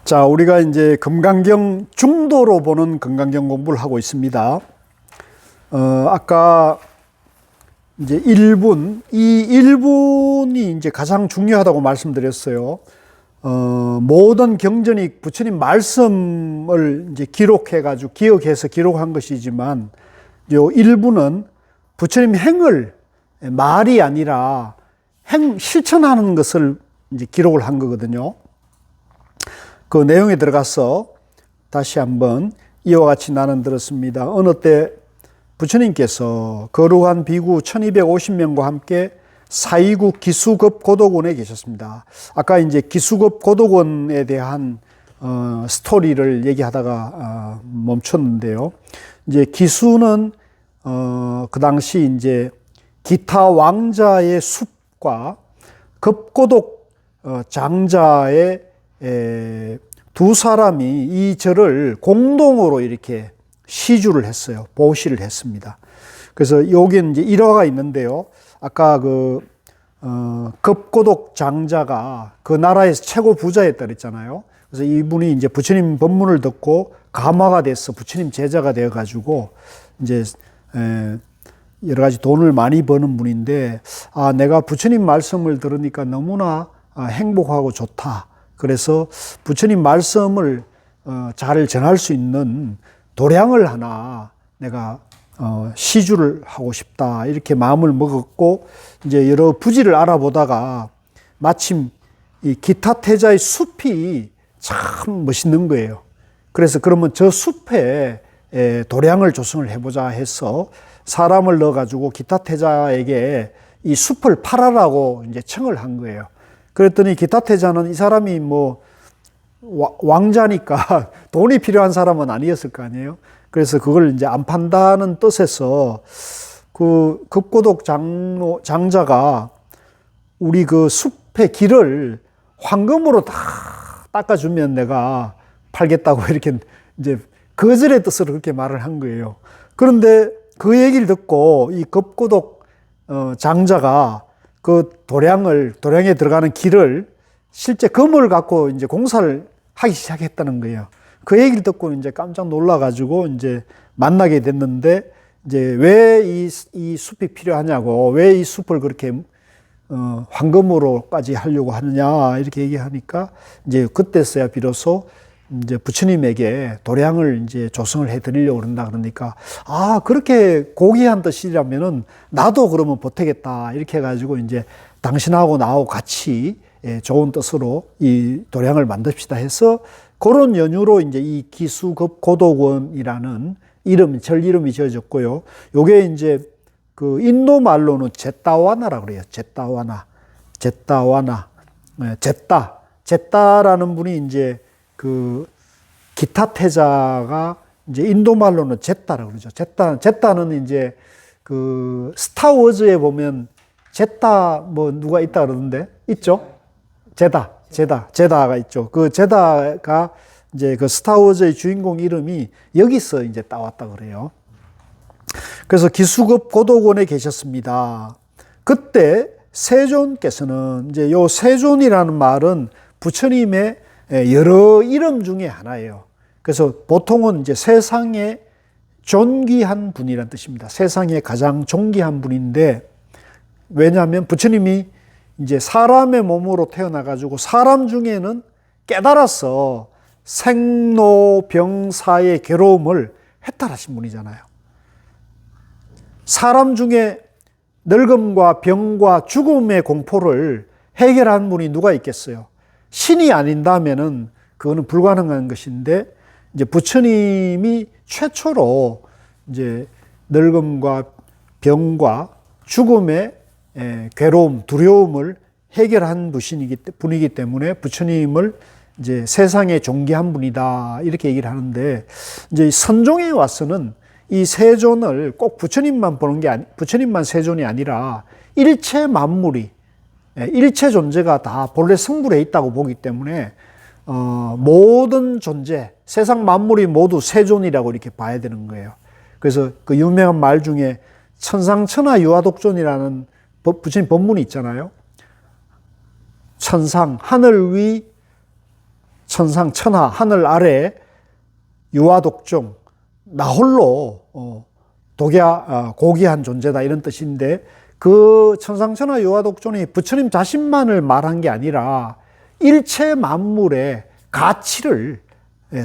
자, 우리가 이제 금강경 중도로 보는 금강경 공부를 하고 있습니다. 아까 이제 1분, 이 1분이 이제 가장 중요하다고 말씀드렸어요. 모든 경전이 부처님 말씀을 이제 기록해가지고 기억해서 기록한 것이지만, 요 1분은 부처님 행을 말이 아니라 실천하는 것을 이제 기록을 한 거거든요. 그 내용에 들어가서 다시 한번 이와 같이 나는 들었습니다. 어느 때 부처님께서 거룩한 비구 1250명과 함께 사이구 기수급 고독원에 계셨습니다. 아까 이제 기수급 고독원에 대한 스토리를 얘기하다가 멈췄는데요. 이제 기수는 그 당시 이제 기타 왕자의 숲과 급고독 장자의 두 사람이 이 절을 공동으로 이렇게 시주를 했어요. 보시를 했습니다. 그래서 여기는 이제 일화가 있는데요. 아까 급고독 장자가 그 나라에서 최고 부자였다 그랬잖아요. 그래서 이분이 이제 부처님 법문을 듣고 가마가 돼서 부처님 제자가 되어 가지고 이제 여러 가지 돈을 많이 버는 분인데, 내가 부처님 말씀을 들으니까 너무나 행복하고 좋다. 그래서 부처님 말씀을 잘 전할 수 있는 도량을 하나 내가 시주를 하고 싶다. 이렇게 마음을 먹었고, 이제 여러 부지를 알아보다가 마침 이 기타태자의 숲이 참 멋있는 거예요. 그래서 그러면 저 숲에 도량을 조성을 해보자 해서 사람을 넣어가지고 기타태자에게 이 숲을 팔아라고 이제 청을 한 거예요. 그랬더니 기타태자는 이 사람이 뭐 왕자니까 돈이 필요한 사람은 아니었을 거 아니에요. 그래서 그걸 이제 안 판다는 뜻에서 그 급고독 장자가 우리 그 숲의 길을 황금으로 다 닦아주면 내가 팔겠다고 이렇게 이제 거절의 뜻으로 그렇게 말을 한 거예요. 그런데 그 얘기를 듣고 이 급고독 장자가 그 도량에 들어가는 길을 실제 금을 갖고 이제 공사를 하기 시작했다는 거예요. 그 얘기를 듣고 이제 깜짝 놀라가지고 이제 만나게 됐는데, 이제 왜 이 숲이 필요하냐고, 왜 이 숲을 그렇게 황금으로까지 하려고 하느냐 이렇게 얘기하니까 이제 그때서야 비로소 이제 부처님에게 도량을 이제 조성을 해드리려고 그런다 그러니까, 그렇게 고귀한 뜻이라면은 나도 그러면 보태겠다 이렇게 해가지고 이제 당신하고 나하고 같이 좋은 뜻으로 이 도량을 만듭시다 해서 그런 연유로 이제 이 기수급 고독원이라는 절 이름이 지어졌고요. 요게 이제 그 인도 말로는 제따와나라고 그래요. 제따라는 분이 이제 그 기타태자가 이제 인도 말로는 제따라고 그러죠. 제따는 이제 그 스타워즈에 보면 제따 뭐 누가 있다 그러는데 있죠? 제다가 있죠. 그 제다가 이제 그 스타워즈의 주인공 이름이 여기서 이제 따왔다 그래요. 그래서 기수급 고독원에 계셨습니다. 그때 세존께서는 이제 요 세존이라는 말은 부처님의 여러 이름 중에 하나예요. 그래서 보통은 이제 세상에 존귀한 분이란 뜻입니다. 세상에 가장 존귀한 분인데, 왜냐하면 부처님이 이제 사람의 몸으로 태어나가지고 사람 중에는 깨달아서 생로병사의 괴로움을 해탈하신 분이잖아요. 사람 중에 늙음과 병과 죽음의 공포를 해결한 분이 누가 있겠어요? 신이 아닌다면은 그거는 불가능한 것인데, 이제 부처님이 최초로 이제 늙음과 병과 죽음의 괴로움, 두려움을 해결한 분이기 때문에 부처님을 이제 세상에 존귀한 분이다 이렇게 얘기를 하는데, 이제 선종에 와서는 이 세존을 꼭 부처님만 보는 게 부처님만 세존이 아니라 일체 만물이, 일체 존재가 다 본래 성불에 있다고 보기 때문에 모든 존재, 세상 만물이 모두 세존이라고 이렇게 봐야 되는 거예요. 그래서 그 유명한 말 중에 천상천하 유화독존이라는 부처님 법문이 있잖아요. 천상, 하늘 위 천상 천하 하늘 아래 유아독종 나 홀로 고귀한 존재다 이런 뜻인데, 그 천상천하 유아독존이 부처님 자신만을 말한 게 아니라 일체 만물의 가치를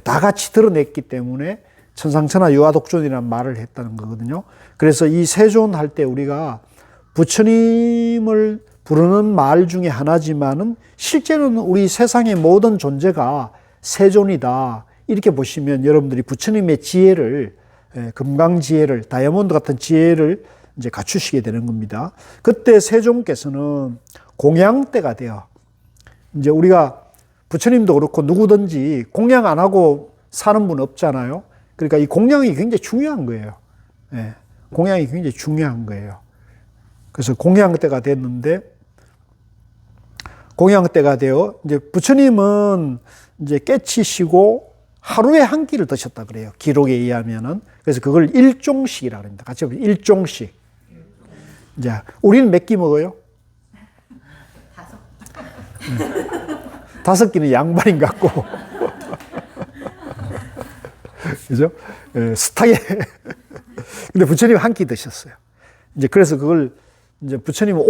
다 같이 드러냈기 때문에 천상천하 유아독존이라는 말을 했다는 거거든요. 그래서 이 세존 할 때 우리가 부처님을 부르는 말 중에 하나지만은 실제로는 우리 세상의 모든 존재가 세존이다 이렇게 보시면 여러분들이 부처님의 지혜를, 금강지혜를, 다이아몬드 같은 지혜를 이제 갖추시게 되는 겁니다. 그때 세존께서는 공양대가 돼요. 이제 우리가 부처님도 그렇고 누구든지 공양 안 하고 사는 분 없잖아요. 그러니까 이 공양이 굉장히 중요한 거예요. 공양이 굉장히 중요한 거예요. 그래서 공양대가 됐는데, 공양대가 되어 이제 부처님은 이제 깨치시고 하루에 한 끼를 드셨다 그래요. 기록에 의하면은. 그래서 그걸 일종식이라고 합니다. 같이 보면 일종식. 이제 우리는 몇 끼 먹어요? 5끼는 양반인 것 같고. 그죠? 숱하게. 근데 부처님 한 끼 드셨어요. 이제 그래서 그걸 이제 부처님은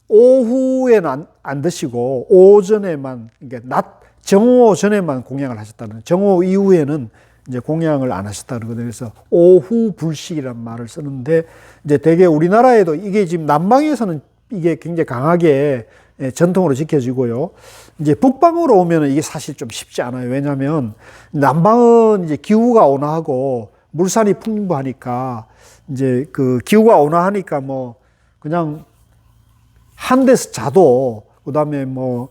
오후에는 안 드시고 오전에만, 그러니까 정오 전에만 공양을 하셨다는, 정오 이후에는 이제 공양을 안 하셨다 그러거든요. 그래서 오후 불식이라는 말을 쓰는데, 이제 대개 우리나라에도 이게 지금 남방에서는 이게 굉장히 강하게 전통으로 지켜지고요. 이제 북방으로 오면은 이게 사실 좀 쉽지 않아요. 왜냐하면 남방은 이제 기후가 온화하고 물산이 풍부하니까, 이제 그 기후가 온화하니까 뭐 그냥 한 데서 자도, 그 다음에 뭐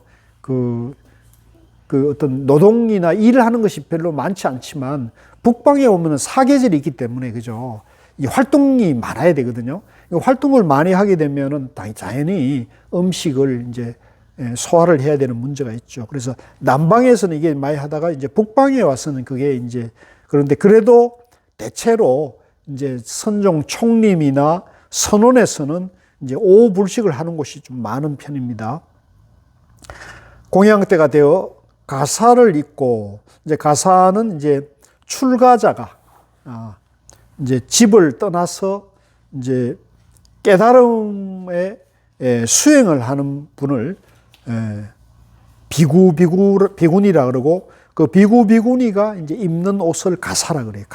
그 어떤 노동이나 일을 하는 것이 별로 많지 않지만, 북방에 오면은 사계절이 있기 때문에, 그죠? 이 활동이 많아야 되거든요. 활동을 많이 하게 되면은 자연히 음식을 이제 소화를 해야 되는 문제가 있죠. 그래서 남방에서는 이게 많이 하다가 이제 북방에 와서는 그게 이제, 그런데 그래도 대체로 이제 선종 총림이나 선원에서는 이제 오불식을 하는 곳이 좀 많은 편입니다. 공양때가 되어 가사를 입고, 이제 가사는 이제 출가자가 이제 집을 떠나서 이제 깨달음의 수행을 하는 분을 비구니라 그러고, 그 비구니가 이제 입는 옷을 가사라 그래요.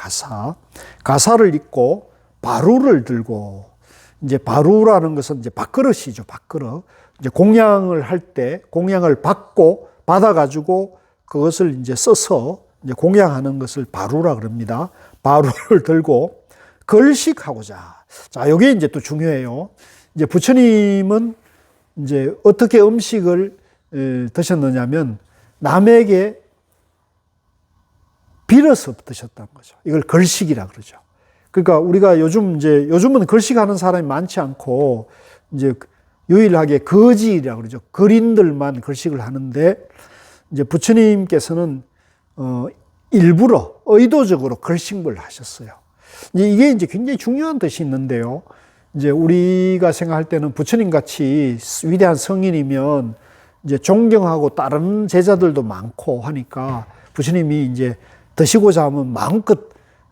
가사를 입고 바루를 들고, 이제 바루라는 것은 이제 밥그릇이죠. 밥그릇. 이제 공양을 할 때 공양을 받아가지고 그것을 이제 써서 이제 공양하는 것을 바루라 그럽니다. 바루를 들고 걸식하고자. 자, 이게 이제 또 중요해요. 이제 부처님은 이제 어떻게 음식을 드셨느냐면 남에게 빌어서 드셨다는 거죠. 이걸 걸식이라 그러죠. 그러니까 우리가 요즘은 걸식하는 사람이 많지 않고 이제 유일하게 거지라 그러죠. 거린들만 걸식을 하는데, 이제 부처님께서는 일부러 의도적으로 걸식을 하셨어요. 이게 이제 굉장히 중요한 뜻이 있는데요. 이제 우리가 생각할 때는 부처님 같이 위대한 성인이면 이제 존경하고 다른 제자들도 많고 하니까 부처님이 이제 드시고자 하면 마음껏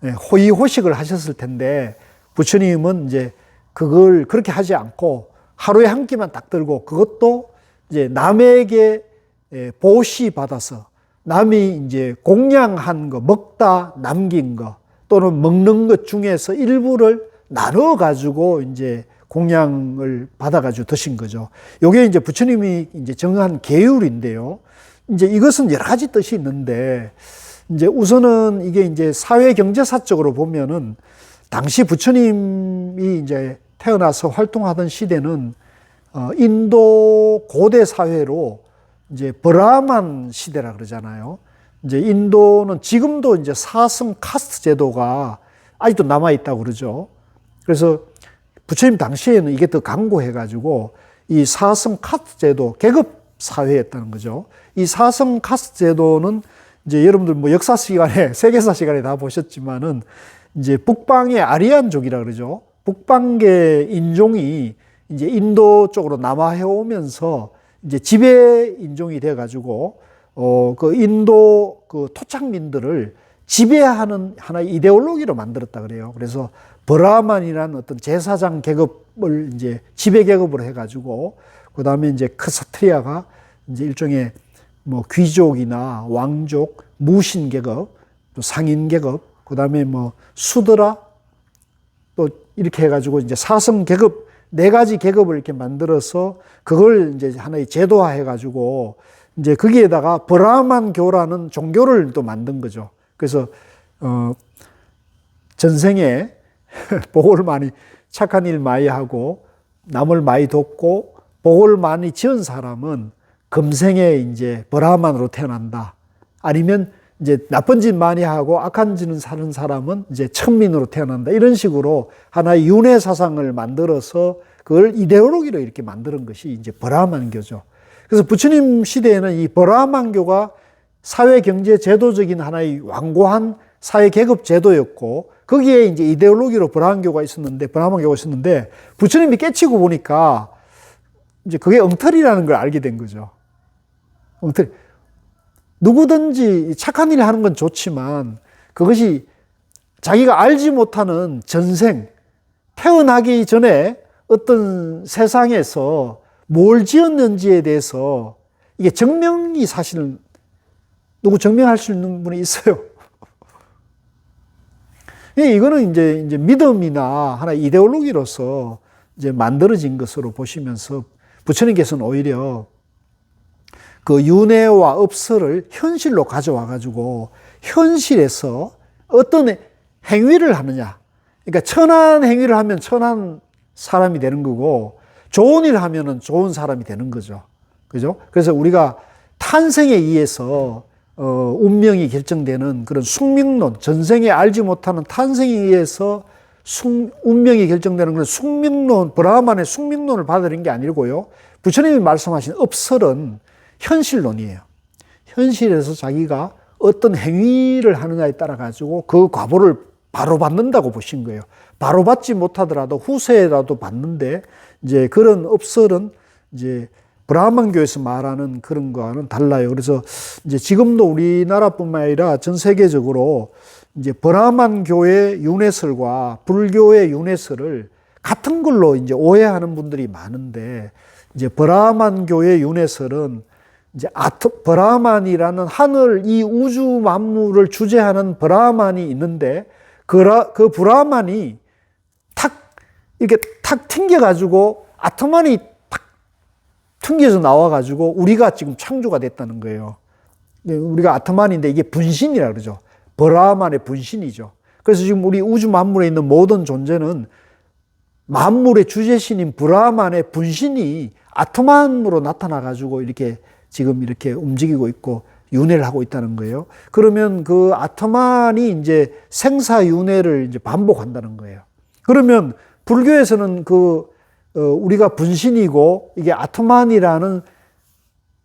호의호식을 하셨을 텐데, 부처님은 이제 그걸 그렇게 하지 않고 하루에 한 끼만 딱 들고, 그것도 이제 남에게 보시 받아서 남이 이제 공양한 거, 먹다 남긴 거 또는 먹는 것 중에서 일부를 나눠 가지고 이제 공양을 받아 가지고 드신 거죠. 요게 이제 부처님이 이제 정한 계율인데요. 이제 이것은 여러 가지 뜻이 있는데, 이제 우선은 이게 이제 사회 경제사적으로 보면은 당시 부처님이 이제 태어나서 활동하던 시대는 인도 고대 사회로 이제 브라만 시대라 그러잖아요. 이제 인도는 지금도 이제 사승 카스트 제도가 아직도 남아 있다고 그러죠. 그래서 부처님 당시에는 이게 더 강고해가지고 이 사승 카스트 제도, 계급 사회였다는 거죠. 이 사승 카스트 제도는 이제 여러분들 뭐 역사 시간에, 세계사 시간에 다 보셨지만은 이제 북방의 아리안족이라 그러죠. 북방계 인종이 이제 인도 쪽으로 남하해 오면서 이제 지배 인종이 돼 가지고 그 인도 그 토착민들을 지배하는 하나의 이데올로기로 만들었다 그래요. 그래서 브라만이라는 어떤 제사장 계급을 이제 지배 계급으로 해가지고, 그 다음에 이제 크사트리아가 이제 일종의 뭐 귀족이나 왕족, 무신 계급, 또 상인 계급, 그 다음에 뭐 수드라, 또 이렇게 해가지고 이제 사성 계급, 네 가지 계급을 이렇게 만들어서 그걸 이제 하나의 제도화 해가지고 이제 거기에다가 브라만교라는 종교를 또 만든 거죠. 그래서, 전생에 복을 많이, 착한 일 많이 하고, 남을 많이 돕고, 복을 많이 지은 사람은 금생에 이제 브라만으로 태어난다. 아니면 이제 나쁜 짓 많이 하고 악한 짓을 사는 사람은 이제 천민으로 태어난다. 이런 식으로 하나의 윤회 사상을 만들어서 그걸 이데올로기로 이렇게 만드는 것이 이제 브라만교죠. 그래서 부처님 시대에는 이 브라만교가 사회 경제 제도적인 하나의 완고한 사회 계급 제도였고, 거기에 이제 이데올로기로 브라만교가 있었는데 부처님이 깨치고 보니까 이제 그게 엉터리라는 걸 알게 된 거죠. 엉터리. 누구든지 착한 일을 하는 건 좋지만 그것이 자기가 알지 못하는 전생, 태어나기 전에 어떤 세상에서 뭘 지었는지에 대해서 이게 증명이 사실은 누구 증명할 수 있는 분이 있어요. 이거는 이제 믿음이나 하나의 이데올로기로서 이제 만들어진 것으로 보시면서 부처님께서는 오히려 그 윤회와 업설을 현실로 가져와 가지고 현실에서 어떤 행위를 하느냐. 그러니까 선한 행위를 하면 선한 사람이 되는 거고 좋은 일을 하면은 좋은 사람이 되는 거죠. 그죠? 그래서 우리가 탄생에 의해서 운명이 결정되는 그런 숙명론, 전생에 알지 못하는 탄생에 의해서 운명이 결정되는 그런 숙명론, 브라만의 숙명론을 받아들인 게 아니고요. 부처님이 말씀하신 업설은 현실론이에요. 현실에서 자기가 어떤 행위를 하느냐에 따라 가지고 그 과보를 바로 받는다고 보신 거예요. 바로 받지 못하더라도 후세라도 받는데, 이제 그런 업설은 이제 브라만교에서 말하는 그런 거와는 달라요. 그래서 이제 지금도 우리나라뿐만 아니라 전 세계적으로 이제 브라만교의 윤회설과 불교의 윤회설을 같은 걸로 이제 오해하는 분들이 많은데, 이제 브라만교의 윤회설은 이제 브라만이라는 하늘, 이 우주 만물을 주재하는 브라만이 있는데, 그 브라만이 이렇게 탁 튕겨가지고 아트만이 탁 튕겨서 나와가지고 우리가 지금 창조가 됐다는 거예요. 우리가 아트만인데 이게 분신이라 그러죠. 브라만의 분신이죠. 그래서 지금 우리 우주 만물에 있는 모든 존재는 만물의 주재신인 브라만의 분신이 아트만으로 나타나가지고 이렇게 지금 이렇게 움직이고 있고 윤회를 하고 있다는 거예요. 그러면 그 아트만이 이제 생사윤회를 이제 반복한다는 거예요. 그러면 불교에서는 우리가 분신이고 이게 아트만이라는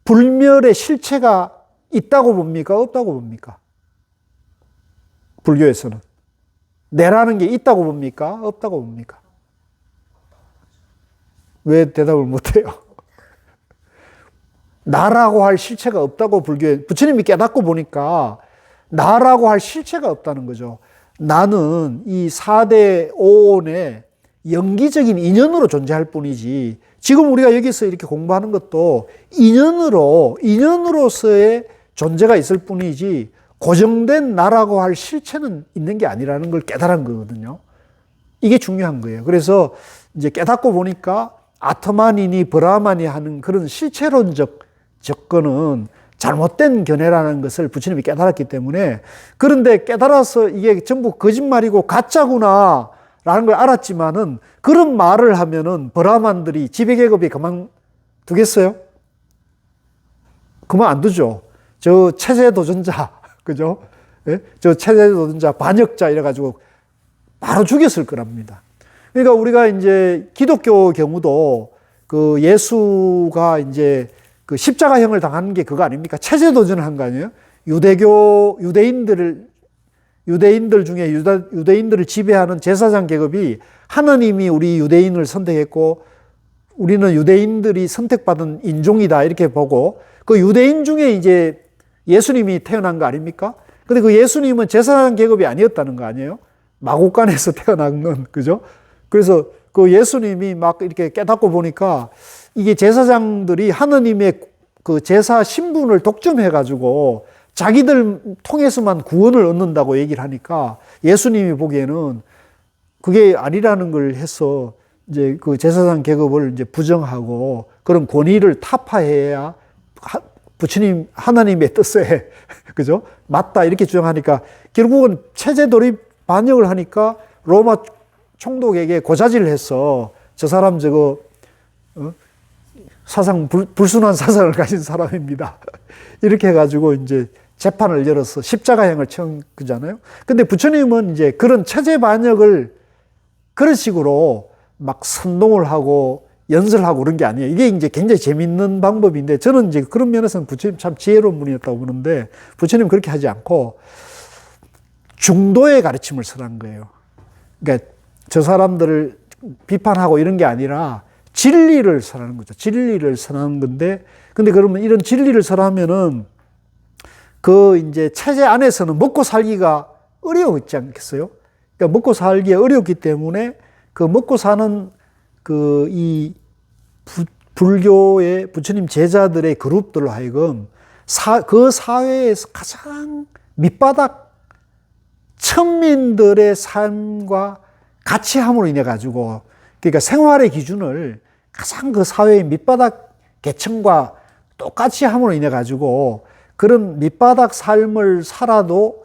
불멸의 실체가 있다고 봅니까? 없다고 봅니까? 불교에서는. 내라는 게 있다고 봅니까? 없다고 봅니까? 왜 대답을 못해요? 나라고 할 실체가 없다고 부처님이 깨닫고 보니까 나라고 할 실체가 없다는 거죠. 나는 이 4대 오온의 영기적인 인연으로 존재할 뿐이지, 지금 우리가 여기서 이렇게 공부하는 것도 인연으로서의 존재가 있을 뿐이지 고정된 나라고 할 실체는 있는 게 아니라는 걸 깨달은 거거든요. 이게 중요한 거예요. 그래서 이제 깨닫고 보니까 아트만이니 브라만이 하는 그런 실체론적 접근은 잘못된 견해라는 것을 부처님이 깨달았기 때문에, 그런데 깨달아서 이게 전부 거짓말이고 가짜구나 라는 걸 알았지만은 그런 말을 하면은 브라만들이 지배계급이 그만두겠어요? 그만 안 두죠. 저 체제도전자, 그죠? 예? 저 체제도전자, 반역자 이래가지고 바로 죽였을 거랍니다. 그러니까 우리가 이제 기독교 경우도 그 예수가 이제 그 십자가형을 당하는 게 그거 아닙니까? 체제도전을 한 거 아니에요? 유대인들 중에 유대인들을 지배하는 제사장 계급이 하나님이 우리 유대인을 선택했고 우리는 유대인들이 선택받은 인종이다 이렇게 보고, 그 유대인 중에 이제 예수님이 태어난 거 아닙니까? 근데 그 예수님은 제사장 계급이 아니었다는 거 아니에요? 마국간에서 태어난, 그죠? 그래서 그 예수님이 막 이렇게 깨닫고 보니까 이게 제사장들이 하느님의 그 제사 신분을 독점해가지고 자기들 통해서만 구원을 얻는다고 얘기를 하니까 예수님이 보기에는 그게 아니라는 걸 해서 이제 그 제사장 계급을 이제 부정하고 그런 권위를 타파해야 부처님 하나님의 뜻에 그죠? 맞다 이렇게 주장하니까 결국은 체제 돌입 반역을 하니까 로마 총독에게 고자질을 했어. 저 사람 저거 사상 불순한 사상을 가진 사람입니다. 이렇게 해가지고 이제 재판을 열어서 십자가형을 처한 거잖아요. 근데 부처님은 이제 그런 체제 반역을 그런 식으로 막 선동을 하고 연설하고 그런 게 아니에요. 이게 이제 굉장히 재밌는 방법인데 저는 이제 그런 면에서는 부처님 참 지혜로운 분이었다고 보는데 부처님은 그렇게 하지 않고 중도의 가르침을 설한 거예요. 그러니까 저 사람들을 비판하고 이런 게 아니라 진리를 설하는 거죠. 진리를 설하는 건데 근데 그러면 이런 진리를 설하면은 그 이제 체제 안에서는 먹고 살기가 어려웠지 않겠어요? 그러니까 먹고 살기가 어렵기 때문에 그 먹고 사는 그 이 불교의 부처님 제자들의 그룹들로 하여금 그 사회에서 가장 밑바닥 천민들의 삶과 같이 함으로 인해 가지고 그러니까 생활의 기준을 가장 그 사회의 밑바닥 계층과 똑같이 함으로 인해 가지고 그런 밑바닥 삶을 살아도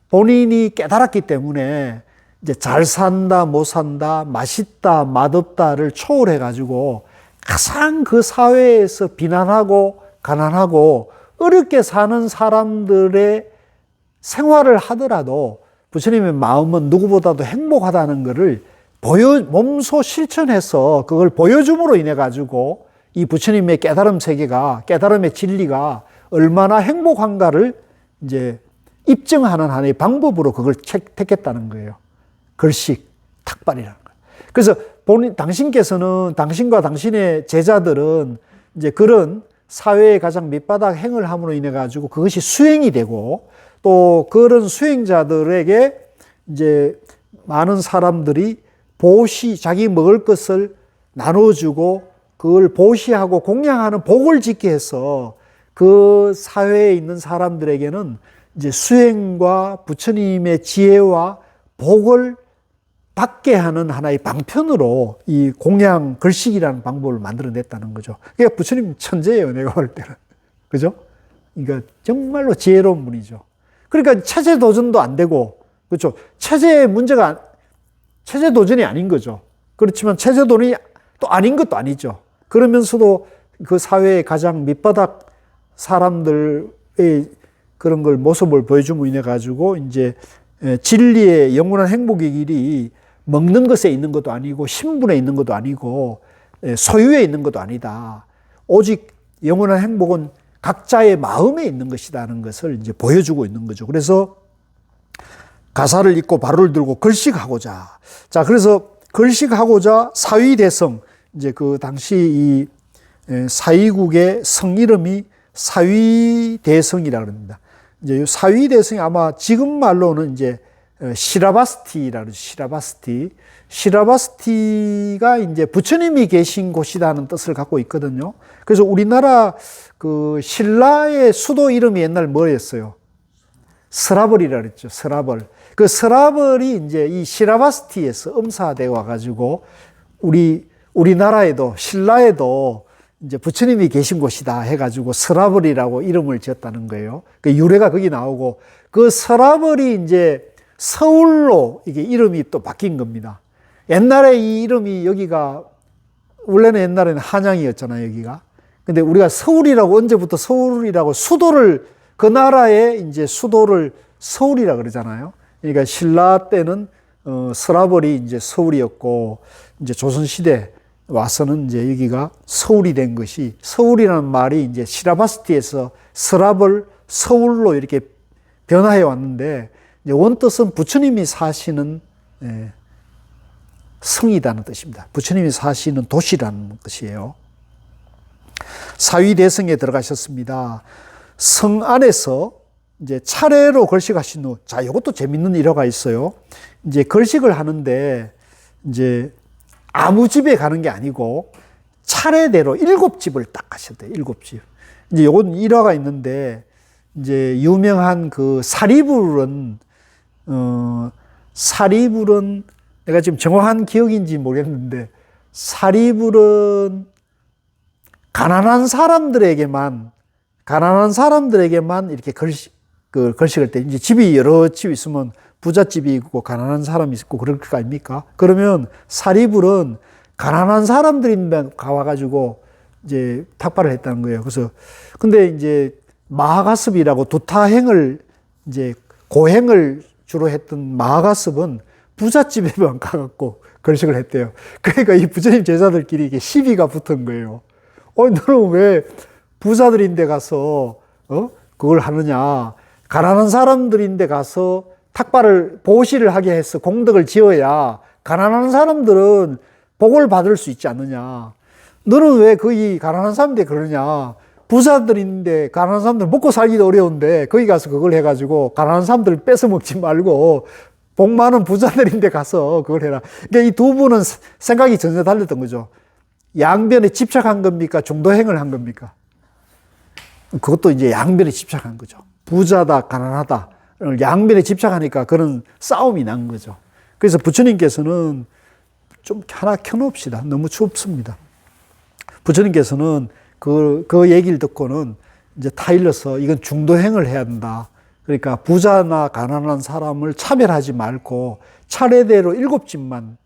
본인이 깨달았기 때문에 이제 잘 산다, 못 산다, 맛있다, 맛없다를 초월해 가지고 가장 그 사회에서 비난하고 가난하고 어렵게 사는 사람들의 생활을 하더라도 부처님의 마음은 누구보다도 행복하다는 것을 몸소 실천해서 그걸 보여줌으로 인해 가지고 이 부처님의 깨달음 세계가, 깨달음의 진리가 얼마나 행복한가를 이제 입증하는 하나의 방법으로 그걸 택했다는 거예요. 글식, 탁발이라는 거예요. 그래서 당신께서는, 당신과 당신의 제자들은 이제 그런 사회의 가장 밑바닥 행을 함으로 인해 가지고 그것이 수행이 되고 또 그런 수행자들에게 이제 많은 사람들이 자기 먹을 것을 나눠주고 그걸 보시하고 공양하는 복을 짓게 해서 그 사회에 있는 사람들에게는 이제 수행과 부처님의 지혜와 복을 받게 하는 하나의 방편으로 이 공양 글식이라는 방법을 만들어냈다는 거죠. 그러니까 부처님 천재예요, 내가 볼 때는. 그죠? 그러니까 정말로 지혜로운 분이죠. 그러니까 체제 도전도 안 되고, 그렇죠? 체제 도전이 아닌 거죠. 그렇지만 체제 도전이 또 아닌 것도 아니죠. 그러면서도 그 사회의 가장 밑바닥 사람들의 그런 걸 모습을 보여줌으로 인해 가지고 이제 진리의 영원한 행복의 길이 먹는 것에 있는 것도 아니고 신분에 있는 것도 아니고 소유에 있는 것도 아니다. 오직 영원한 행복은 각자의 마음에 있는 것이라는 것을 이제 보여주고 있는 거죠. 그래서 가사를 읽고 바로를 들고 글식하고자. 자, 그래서 글식하고자 사위대성. 이제 그 당시 이 사위국의 성 이름이 사위대성이라고 합니다. 이제 사위대성이 아마 지금 말로는 이제 시라바스티라고 그러죠. 시라바스티가 이제 부처님이 계신 곳이라는 뜻을 갖고 있거든요. 그래서 우리나라 그 신라의 수도 이름이 옛날 뭐였어요? 스라벌이라고 그랬죠. 스라벌. 그 스라벌이 이제 이 시라바스티에서 음사되어 와가지고 우리나라에도 신라에도 이제 부처님이 계신 곳이다 해가지고 스라벌이라고 이름을 지었다는 거예요. 그 유래가 거기 나오고 그 스라벌이 이제 서울로 이게 이름이 또 바뀐 겁니다. 옛날에 이 이름이 여기가 원래는 옛날에는 한양이었잖아요, 여기가. 근데 우리가 서울이라고 언제부터 서울이라고 수도를 그 나라의 이제 수도를 서울이라 그러잖아요. 그러니까 신라 때는 스라벌이 이제 서울이었고 이제 조선 시대 와서는 이제 여기가 서울이 된 것이 서울이라는 말이 이제 시라바스티에서 스라벌 서울로 이렇게 변화해 왔는데 이제 원뜻은 부처님이 사시는 성이라는 뜻입니다. 부처님이 사시는 도시라는 뜻이에요. 사위대성에 들어가셨습니다. 성 안에서 이제 차례로 걸식하신 후, 자, 이것도 재밌는 일화가 있어요. 이제 걸식을 하는데, 이제 아무 집에 가는 게 아니고, 차례대로 7집을 딱 가셨대요. 7집. 이제 요건 일화가 있는데, 이제 유명한 그 사리불은, 사리불은 내가 지금 정확한 기억인지 모르겠는데, 사리불은 가난한 사람들에게만 이렇게 걸식할 때, 이제 집이 여러 집 있으면 부잣집이 있고 가난한 사람이 있고 그럴 거 아닙니까? 그러면 사리불은 가난한 사람들인데 가와가지고 이제 탁발을 했다는 거예요. 그래서 근데 이제 마하가습이라고 두타행을 이제 고행을 주로 했던 마하가습은 부잣집에만 가갖고 걸식을 했대요. 그러니까 이 부처님 제자들끼리 이게 시비가 붙은 거예요. 너는 왜 부자들인데 가서 그걸 하느냐? 가난한 사람들인데 가서 탁발을 보시를 하게 해서 공덕을 지어야 가난한 사람들은 복을 받을 수 있지 않느냐? 너는 왜 거기 가난한 사람인데 그러냐? 부자들인데 가난한 사람들 먹고 살기도 어려운데 거기 가서 그걸 해가지고 가난한 사람들 뺏어 먹지 말고 복 많은 부자들인데 가서 그걸 해라. 그러니까 이 두 분은 생각이 전혀 달랐던 거죠. 양변에 집착한 겁니까? 중도행을 한 겁니까? 그것도 이제 양변에 집착한 거죠. 부자다, 가난하다. 양변에 집착하니까 그런 싸움이 난 거죠. 그래서 부처님께서는 좀 하나 켜놓읍시다. 너무 춥습니다. 부처님께서는 그 얘기를 듣고는 이제 타일러서 이건 중도행을 해야 한다. 그러니까 부자나 가난한 사람을 차별하지 말고 차례대로 7집만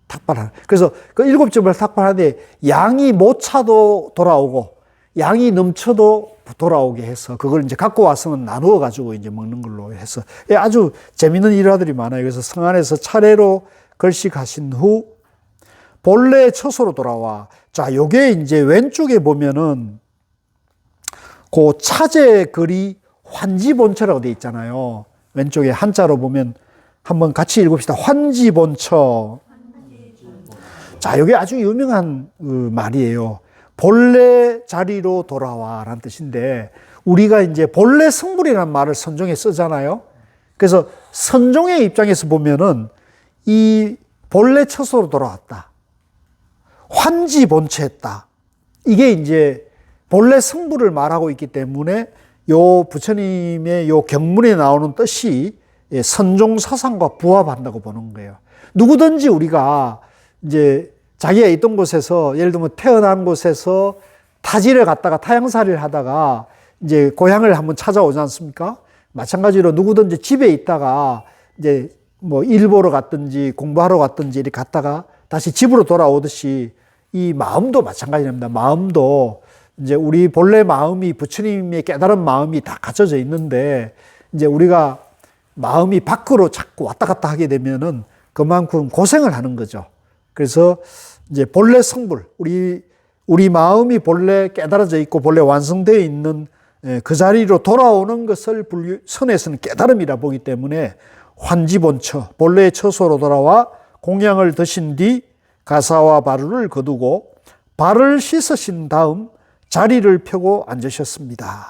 탁발하는. 그래서 그 7집을 탁발하는데 양이 못 차도 돌아오고 양이 넘쳐도 돌아오게 해서 그걸 이제 갖고 와서는 나누어 가지고 이제 먹는 걸로 해서 아주 재밌는 일화들이 많아요. 그래서 성 안에서 차례로 걸식하신 후 본래 처소로 돌아와. 자, 요게 이제 왼쪽에 보면은 그 차제 글이 환지본처라고 돼 있잖아요. 왼쪽에 한자로 보면 한번 같이 읽읍시다. 환지본처. 자, 이게 아주 유명한 말이에요. 본래 자리로 돌아와 라는 뜻인데 우리가 이제 본래 성불이라는 말을 선종에 쓰잖아요. 그래서 선종의 입장에서 보면은 이 본래 처소로 돌아왔다. 환지본처했다. 이게 이제 본래 성불을 말하고 있기 때문에 요 부처님의 요 경문에 나오는 뜻이 선종 사상과 부합한다고 보는 거예요. 누구든지 우리가 이제 자기가 있던 곳에서 예를 들면 태어난 곳에서 타지를 갔다가 타향살이를 하다가 이제 고향을 한번 찾아오지 않습니까? 마찬가지로 누구든지 집에 있다가 이제 뭐 일 보러 갔든지 공부하러 갔든지 이렇게 갔다가 다시 집으로 돌아오듯이 이 마음도 마찬가지입니다. 마음도 이제 우리 본래 마음이 부처님의 깨달은 마음이 다 갖춰져 있는데 이제 우리가 마음이 밖으로 자꾸 왔다 갔다 하게 되면은 그만큼 고생을 하는 거죠. 그래서 이제 본래 성불, 우리 마음이 본래 깨달아져 있고 본래 완성되어 있는 그 자리로 돌아오는 것을 선에서는 깨달음이라 보기 때문에 환지본처, 본래의 처소로 돌아와 공양을 드신 뒤 가사와 바루를 거두고 발을 씻으신 다음 자리를 펴고 앉으셨습니다.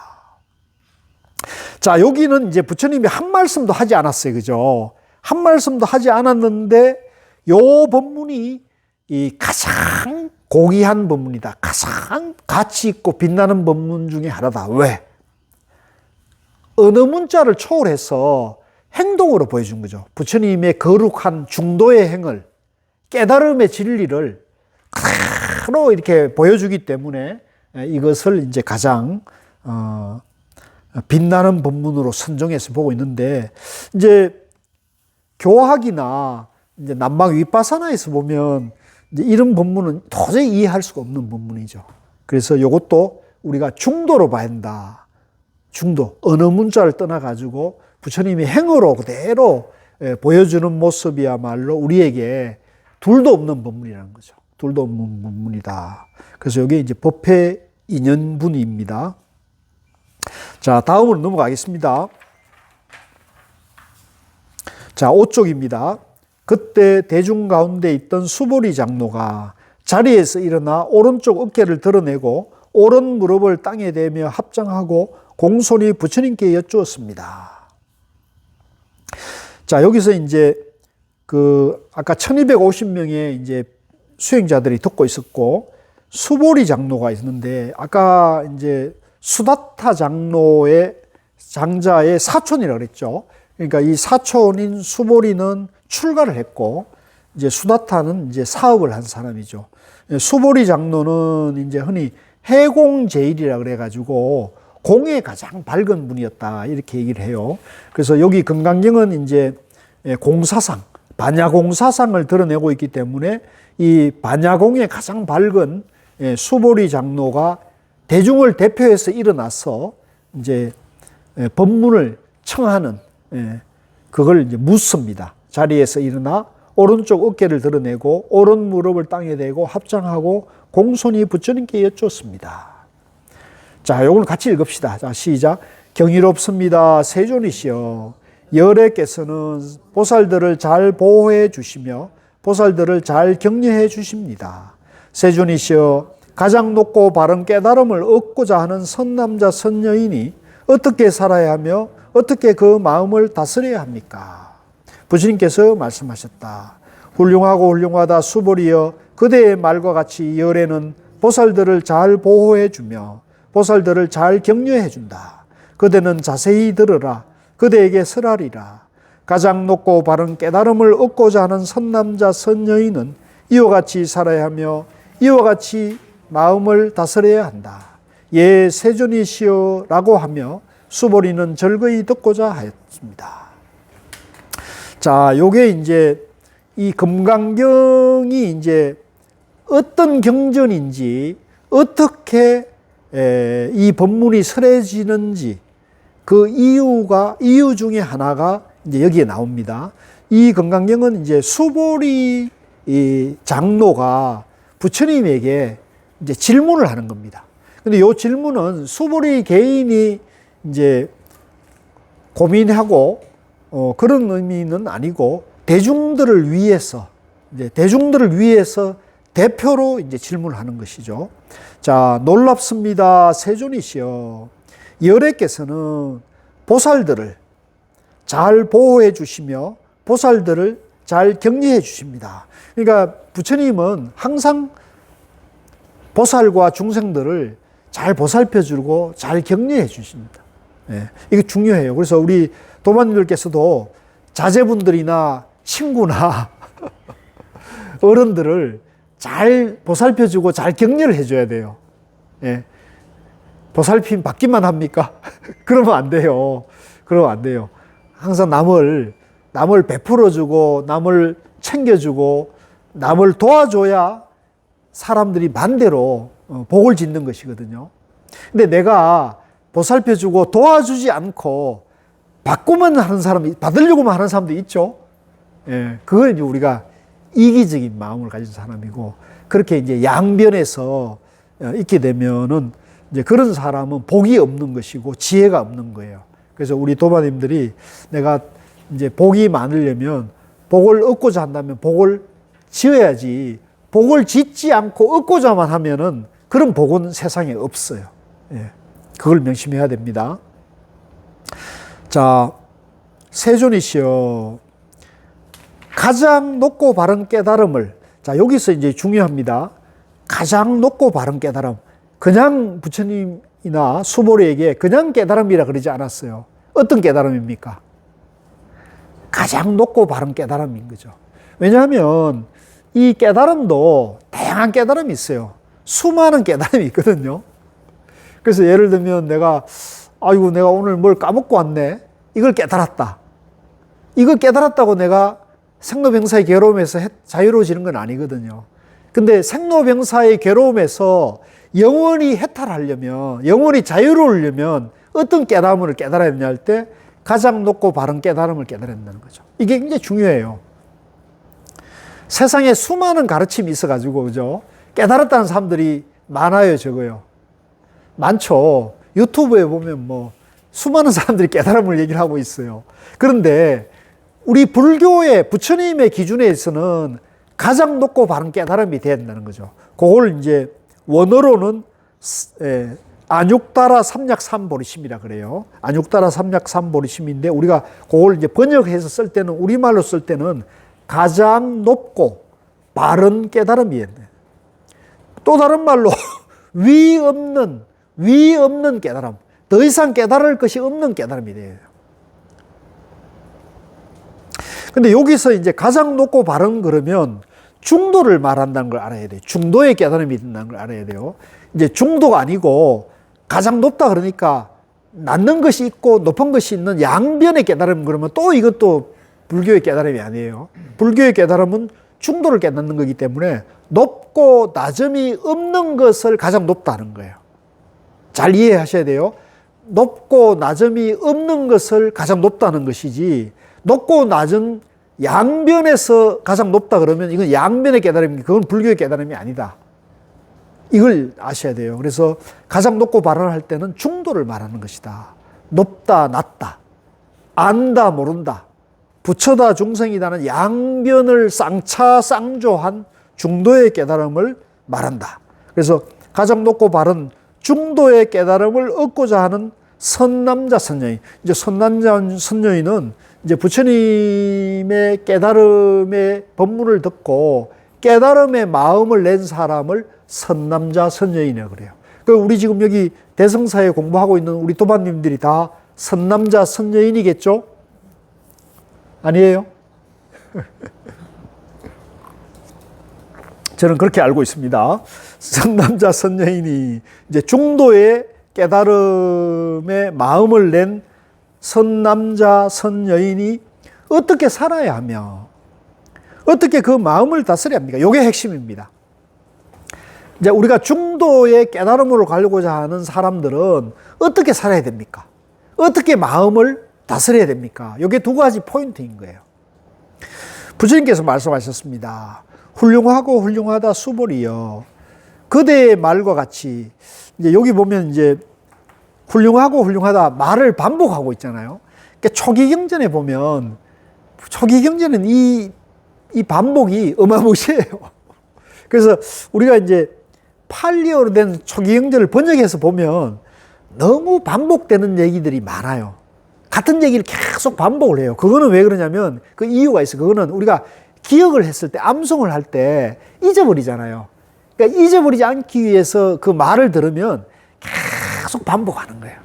자, 여기는 이제 부처님이 한 말씀도 하지 않았어요. 그죠? 한 말씀도 하지 않았는데 요 법문이 이 가장 고귀한 법문이다. 가장 가치 있고 빛나는 법문 중에 하나다. 왜? 어느 문자를 초월해서 행동으로 보여준 거죠. 부처님의 거룩한 중도의 행을, 깨달음의 진리를 그대로 이렇게 보여주기 때문에 이것을 이제 가장 빛나는 법문으로 선정해서 보고 있는데 이제 교학이나 이제 남방 위파사나에서 보면 이제 이런 법문은 도저히 이해할 수가 없는 법문이죠. 그래서 이것도 우리가 중도로 봐야 한다. 중도, 어느 문자를 떠나가지고 부처님이 행으로 그대로 보여주는 모습이야말로 우리에게 둘도 없는 법문이라는 거죠. 둘도 없는 법문이다. 그래서 이게 이제 법회 인연분입니다. 자, 다음으로 넘어가겠습니다. 자, 5쪽입니다. 그때 대중 가운데 있던 수보리 장로가 자리에서 일어나 오른쪽 어깨를 드러내고 오른 무릎을 땅에 대며 합장하고 공손히 부처님께 여쭈었습니다. 자, 여기서 이제 아까 1250명의 이제 수행자들이 듣고 있었고, 수보리 장로가 있는데, 아까 이제 수다타 장자의 사촌이라고 그랬죠. 그러니까 이 사촌인 수보리는 출가를 했고, 이제 수다타는 이제 사업을 한 사람이죠. 수보리 장로는 이제 흔히 해공제일이라 그래가지고 공에 가장 밝은 분이었다 이렇게 얘기를 해요. 그래서 여기 금강경은 이제 공사상, 반야공사상을 드러내고 있기 때문에 이 반야공에 가장 밝은 수보리 장로가 대중을 대표해서 일어나서 이제 법문을 청하는 그걸 이제 묻습니다. 자리에서 일어나 오른쪽 어깨를 드러내고 오른 무릎을 땅에 대고 합장하고 공손히 부처님께 여쭈었습니다. 자, 요걸 같이 읽읍시다. 자, 시작. 경이롭습니다. 세존이시여, 열애께서는 보살들을 잘 보호해 주시며 보살들을 잘 격려해 주십니다. 세존이시여, 가장 높고 바른 깨달음을 얻고자 하는 선남자 선여인이 어떻게 살아야 하며 어떻게 그 마음을 다스려야 합니까? 부처님께서 말씀하셨다. 훌륭하고 훌륭하다 수보리여, 그대의 말과 같이 열애는 보살들을 잘 보호해 주며 보살들을 잘 격려해 준다. 그대는 자세히 들으라. 그대에게 설하리라. 가장 높고 바른 깨달음을 얻고자 하는 선남자 선여인은 이와 같이 살아야 하며 이와 같이 마음을 다스려야 한다. 예, 세존이시여 라고 하며 수보리는 절거히 듣고자 하였습니다. 자, 요게 이제 이 금강경이 이제 어떤 경전인지 어떻게 이 법문이 설해지는지 그 이유 중에 하나가 이제 여기에 나옵니다. 이 금강경은 이제 수보리 장로가 부처님에게 이제 질문을 하는 겁니다. 근데 이 질문은 수보리 개인이 이제 고민하고 그런 의미는 아니고 대중들을 위해서 대표로 이제 질문을 하는 것이죠. 자, 놀랍습니다. 세존이시여, 열애께서는 보살들을 잘 보호해 주시며 보살들을 잘 격려해 주십니다. 그러니까 부처님은 항상 보살과 중생들을 잘 보살펴 주고 잘 격려해 주십니다. 예, 이게 중요해요. 그래서 우리 도마님들께서도 자제분들이나 친구나 어른들을 잘 보살펴 주고 잘 격려를 해줘야 돼요. 예. 보살핌 받기만 합니까? 그러면 안 돼요. 그러면 안 돼요. 항상 남을 베풀어주고, 남을 챙겨주고, 남을 도와줘야 사람들이 반대로 복을 짓는 것이거든요. 근데 내가 보살펴주고 도와주지 않고 받고만 하는 사람이, 받으려고만 하는 사람도 있죠. 예, 그걸 이제 우리가 이기적인 마음을 가진 사람이고, 그렇게 이제 양변에서 있게 되면은 이제 그런 사람은 복이 없는 것이고 지혜가 없는 거예요. 그래서 우리 도마님들이 내가 이제 복이 많으려면 복을 얻고자 한다면 복을 지어야지, 복을 짓지 않고 얻고자만 하면은 그런 복은 세상에 없어요. 예, 그걸 명심해야 됩니다. 자, 세존이시여, 가장 높고 바른 깨달음을, 자, 여기서 이제 중요합니다. 가장 높고 바른 깨달음. 그냥 부처님이나 수보리에게 그냥 깨달음이라 그러지 않았어요. 어떤 깨달음입니까? 가장 높고 바른 깨달음인 거죠. 왜냐하면 이 깨달음도 다양한 깨달음이 있어요. 수많은 깨달음이 있거든요. 그래서 예를 들면 내가 오늘 뭘 까먹고 왔네. 이걸 깨달았다. 이걸 깨달았다고 내가 생로병사의 괴로움에서 자유로워지는 건 아니거든요. 근데 생로병사의 괴로움에서 영원히 해탈하려면, 영원히 자유로우려면 어떤 깨달음을 깨달아야 되냐 할 때 가장 높고 바른 깨달음을 깨달아야 된다는 거죠. 이게 굉장히 중요해요. 세상에 수많은 가르침이 있어가지고, 그죠? 깨달았다는 사람들이 많아요, 적어요? 많죠. 유튜브에 보면 뭐 수많은 사람들이 깨달음을 얘기를 하고 있어요. 그런데 우리 불교의 부처님의 기준에서는 가장 높고 바른 깨달음이 돼야 된다는 거죠. 그걸 이제 원어로는 안육따라 삼약삼보리심이라 그래요. 안육따라 삼약삼보리심인데 우리가 그걸 이제 번역해서 쓸 때는 우리말로 쓸 때는 가장 높고 바른 깨달음이에요. 또 다른 말로 위 없는 깨달음. 더 이상 깨달을 것이 없는 깨달음이 돼요. 근데 여기서 이제 가장 높고 바른 그러면 중도를 말한다는 걸 알아야 돼요. 중도의 깨달음이 된다는 걸 알아야 돼요. 이제 중도가 아니고 가장 높다 그러니까 낮는 것이 있고 높은 것이 있는 양변의 깨달음 그러면 또 이것도 불교의 깨달음이 아니에요. 불교의 깨달음은 중도를 깨닫는 거기 때문에 높고 낮음이 없는 것을 가장 높다는 거예요. 잘 이해하셔야 돼요. 높고 낮음이 없는 것을 가장 높다는 것이지 높고 낮은 양변에서 가장 높다 그러면 이건 양변의 깨달음입니다. 그건 불교의 깨달음이 아니다. 이걸 아셔야 돼요. 그래서 가장 높고 바른할 때는 중도를 말하는 것이다. 높다, 낮다. 안다, 모른다. 부처다, 중생이다는 양변을 쌍차쌍조한 중도의 깨달음을 말한다. 그래서 가장 높고 바른 중도의 깨달음을 얻고자 하는 선남자, 선여인. 이제 선남자, 선여인은 이제 부처님의 깨달음의 법문을 듣고 깨달음의 마음을 낸 사람을 선남자, 선여인이라고 그래요. 우리 지금 여기 대성사에 공부하고 있는 우리 도반님들이 다 선남자, 선여인이겠죠? 아니에요? 저는 그렇게 알고 있습니다. 선남자, 선여인이 이제 중도의 깨달음의 마음을 낸 선남자, 선여인이 어떻게 살아야 하며 어떻게 그 마음을 다스려야 합니까? 이게 핵심입니다. 이제 우리가 중도의 깨달음으로 가려고자 하는 사람들은 어떻게 살아야 됩니까? 어떻게 마음을 다스려야 됩니까? 이게 두 가지 포인트인 거예요. 부처님께서 말씀하셨습니다. 훌륭하고 훌륭하다 수보리여. 그대의 말과 같이, 이제 여기 보면 이제 훌륭하고 훌륭하다 말을 반복하고 있잖아요. 그러니까 초기경전에 보면, 초기경전은 이 반복이 어마무시해요. 그래서 우리가 이제 팔리어로 된 초기경전을 번역해서 보면 너무 반복되는 얘기들이 많아요. 같은 얘기를 계속 반복을 해요. 그거는 왜 그러냐면 그 이유가 있어요. 그거는 우리가 기억을 했을 때, 암송을 할 때 잊어버리잖아요. 그러니까 잊어버리지 않기 위해서 그 말을 들으면 계속 반복하는 거예요.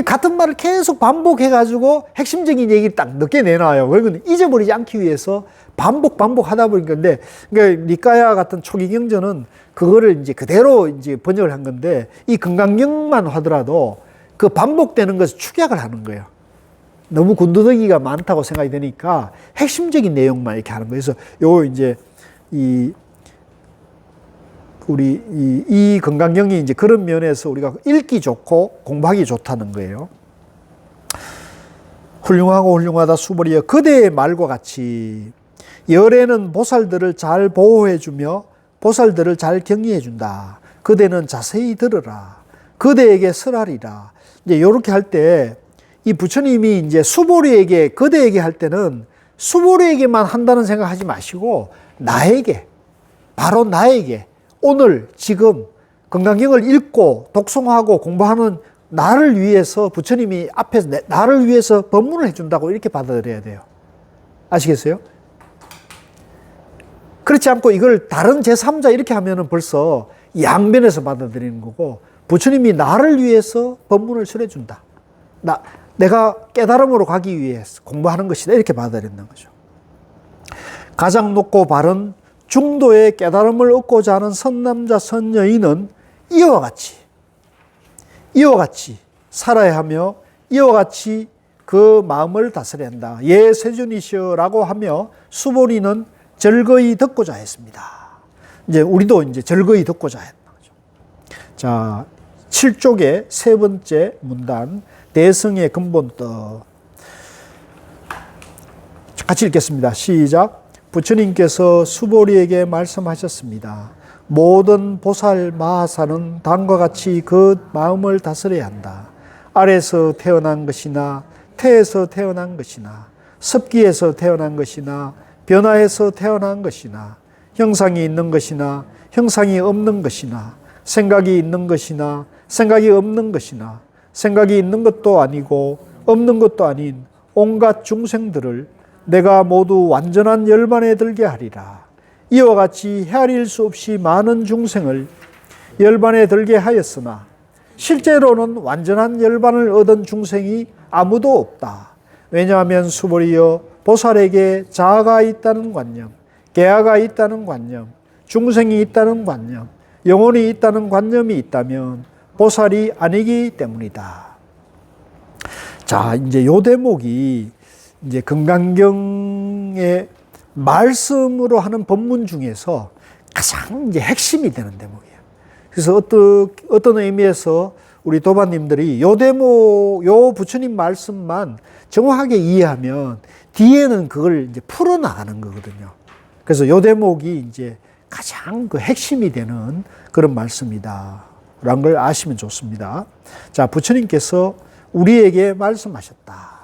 같은 말을 계속 반복해가지고 핵심적인 얘기를 딱 늦게 내놔요. 그러면 잊어버리지 않기 위해서 반복하다 보니까, 그러니까 니까야 같은 초기 경전은 그거를 이제 그대로 이제 번역을 한 건데, 이 금강경만 하더라도 그 반복되는 것을 축약을 하는 거예요. 너무 군더더기가 많다고 생각이 되니까 핵심적인 내용만 이렇게 하는 거예요. 그래서 이제 이 금강경이 이제 그런 면에서 우리가 읽기 좋고 공부하기 좋다는 거예요. 훌륭하고 훌륭하다 수보리여. 그대의 말과 같이 열애는 보살들을 잘 보호해주며 보살들을 잘 격리해준다. 그대는 자세히 들으라. 그대에게 설하리라. 이제 이렇게 할 때 이 부처님이 이제 수보리에게, 그대에게 할 때는 수보리에게만 한다는 생각하지 마시고 나에게, 바로 나에게, 오늘 지금 금강경을 읽고 독송하고 공부하는 나를 위해서 부처님이 앞에서 나를 위해서 법문을 해준다고 이렇게 받아들여야 돼요. 아시겠어요? 그렇지 않고 이걸 다른 제3자 이렇게 하면은 벌써 양변에서 받아들이는 거고, 부처님이 나를 위해서 법문을 설해준다. 내가 깨달음으로 가기 위해서 공부하는 것이다. 이렇게 받아들인다는 거죠. 가장 높고 바른 중도의 깨달음을 얻고자 하는 선남자, 선여인은 이와 같이 살아야 하며 이와 같이 그 마음을 다스려야 한다. 예 세존이시여라고 하며 수보리는 절거히 듣고자 했습니다. 이제 우리도 이제 절거히 듣고자 했다. 자, 7쪽의 세 번째 문단, 대성의 근본떡. 같이 읽겠습니다. 시작. 부처님께서 수보리에게 말씀하셨습니다. 모든 보살 마하사는 다음과 같이 그 마음을 다스려야 한다. 알에서 태어난 것이나 태에서 태어난 것이나 습기에서 태어난 것이나 변화에서 태어난 것이나 형상이 있는 것이나 형상이 없는 것이나 생각이 있는 것이나 생각이 없는 것이나 생각이 있는 것도 아니고 없는 것도 아닌 온갖 중생들을 내가 모두 완전한 열반에 들게 하리라. 이와 같이 헤아릴 수 없이 많은 중생을 열반에 들게 하였으나 실제로는 완전한 열반을 얻은 중생이 아무도 없다. 왜냐하면 수보리여 보살에게 자아가 있다는 관념, 계아가 있다는 관념, 중생이 있다는 관념, 영혼이 있다는 관념이 있다면 보살이 아니기 때문이다. 자, 이제 요 대목이 이제 금강경의 말씀으로 하는 법문 중에서 가장 이제 핵심이 되는 대목이에요. 그래서 어떤 의미에서 우리 도반님들이 요 대목, 요 부처님 말씀만 정확하게 이해하면 뒤에는 그걸 이제 풀어나가는 거거든요. 그래서 요 대목이 이제 가장 그 핵심이 되는 그런 말씀이다. 라는 걸 아시면 좋습니다. 자, 부처님께서 우리에게 말씀하셨다.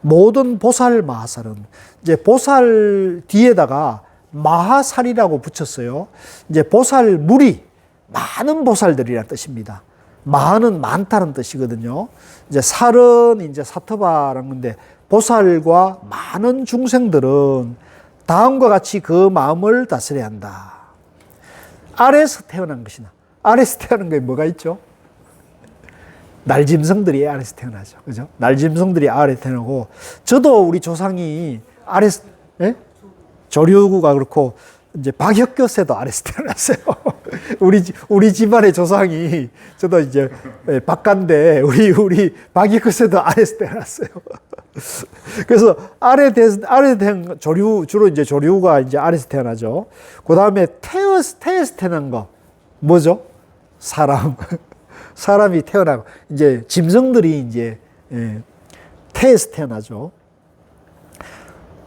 모든 보살 마하살은 이제 보살 뒤에다가 마하살이라고 붙였어요. 이제 보살 무리, 많은 보살들이라는 뜻입니다. 마하는 많다는 뜻이거든요. 이제 살은 이제 사토바라는 건데 보살과 많은 중생들은 다음과 같이 그 마음을 다스려야 한다. 아래에서 태어난 것이나 아래에서 태어난 게 뭐가 있죠? 날짐승들이 아래에서 태어나죠. 그죠? 날짐승들이 아래에서 태어나고, 저도 우리 조상이 아래에서, 예? 조류구가 그렇고, 이제 박혁교세도 아래에서 태어났어요. 우리 집안의 조상이, 저도 이제 박간데, 우리 박혁교세도 아래에서 태어났어요. 그래서 아래 태어난 조류, 주로 이제 조류가 이제 아래에서 태어나죠. 그 다음에 태에서 태어난 거, 뭐죠? 사람이 태어나고, 이제 짐승들이 이제 태에서 태어나죠.